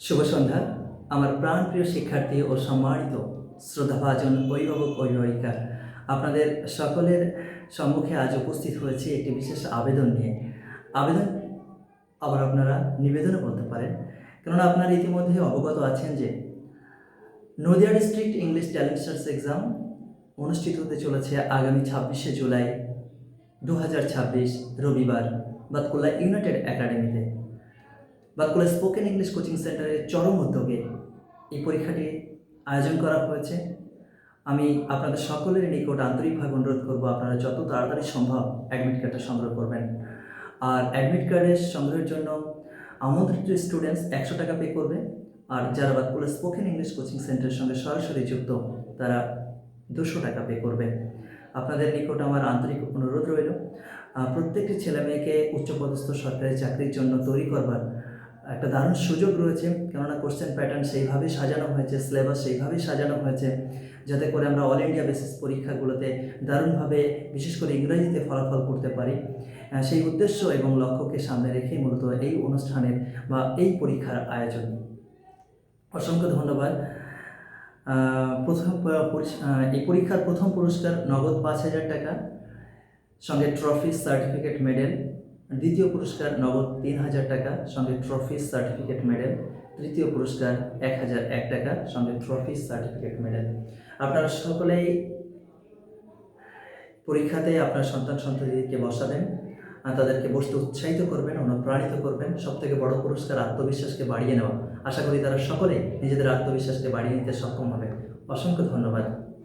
শুভ সন্ধ্যা। আমার প্রাণপ্রিয় শিক্ষার্থী ও সম্মানিত শ্রদ্ধাভাজন অভিভাবক অভিভাবিকা, আপনাদের সকলের সম্মুখে আজ উপস্থিত হয়েছি একটি বিশেষ আবেদন নিয়ে। আবেদন আবার আপনারা নিবেদনও বলতে পারেন, কেননা আপনারা ইতিমধ্যে অবগত আছেন যে Nadia district English talent search exam অনুষ্ঠিত হতে চলেছে আগামী 26শে জুলাই 2026 রবিবার বাতকুল্লা ইউনাইটেড একাডেমিতে। বাতকুল্লা স্পোকেন ইংলিশ কোচিং সেন্টারের চরম উদ্যোগে এই পরীক্ষাটি আয়োজন করা হয়েছে। আমি আপনাদের সকলের নিকট আন্তরিকভাবে অনুরোধ করব, আপনারা যত তাড়াতাড়ি সম্ভব অ্যাডমিট কার্ডটা সংগ্রহ করবেন। আর অ্যাডমিট কার্ডের সংগ্রহের জন্য আমন্ত্রিত স্টুডেন্টস 100 টাকা পে করবে, আর যারা বাতকুল্লা স্পোকেন ইংলিশ কোচিং সেন্টারের সঙ্গে সরাসরি যুক্ত তারা 200 টাকা পে করবে। আপনাদের নিকট আমার আন্তরিক অনুরোধ রইল, প্রত্যেকটি ছেলে মেয়েকে উচ্চপদস্থ সরকারি চাকরির জন্য তৈরি করবার একটা দারুণ সুযোগ রয়েছে, কেননা কোশ্চেন প্যাটার্ন সেইভাবেই সাজানো হয়েছে, সিলেবাস সেইভাবেই সাজানো হয়েছে, যাতে করে আমরা অল ইন্ডিয়া বেসিস পরীক্ষাগুলোতে দারুণভাবে বিশেষ করে ইংরেজিতে ফলাফল করতে পারি। সেই উদ্দেশ্য এবং লক্ষ্যকে সামনে রেখেই মূলত এই অনুষ্ঠানের বা এই পরীক্ষার আয়োজন। অসংখ্য ধন্যবাদ। এই পরীক্ষার প্রথম পুরস্কার নগদ 5,000 টাকা, সঙ্গে ট্রফি, সার্টিফিকেট, মেডেল। দ্বিতীয় পুরস্কার নগদ 3,000 টাকা, সঙ্গে ট্রফি, সার্টিফিকেট, মেডেল। তৃতীয় পুরস্কার 1,001 টাকা, সঙ্গে ট্রফি, সার্টিফিকেট, মেডেল। আপনারা সকলেই পরীক্ষাতে আপনার সন্তান সন্ততিকে বসাবেন, তাদেরকে বসতে উৎসাহিত করবেন, অনুপ্রাণিত করবেন। সবথেকে বড় পুরস্কার আত্মবিশ্বাসকে বাড়িয়ে নেওয়া। আশা করি তারা সকলে নিজেদের আত্মবিশ্বাসকে বাড়িয়ে নিতে সক্ষম হবে। অসংখ্য ধন্যবাদ।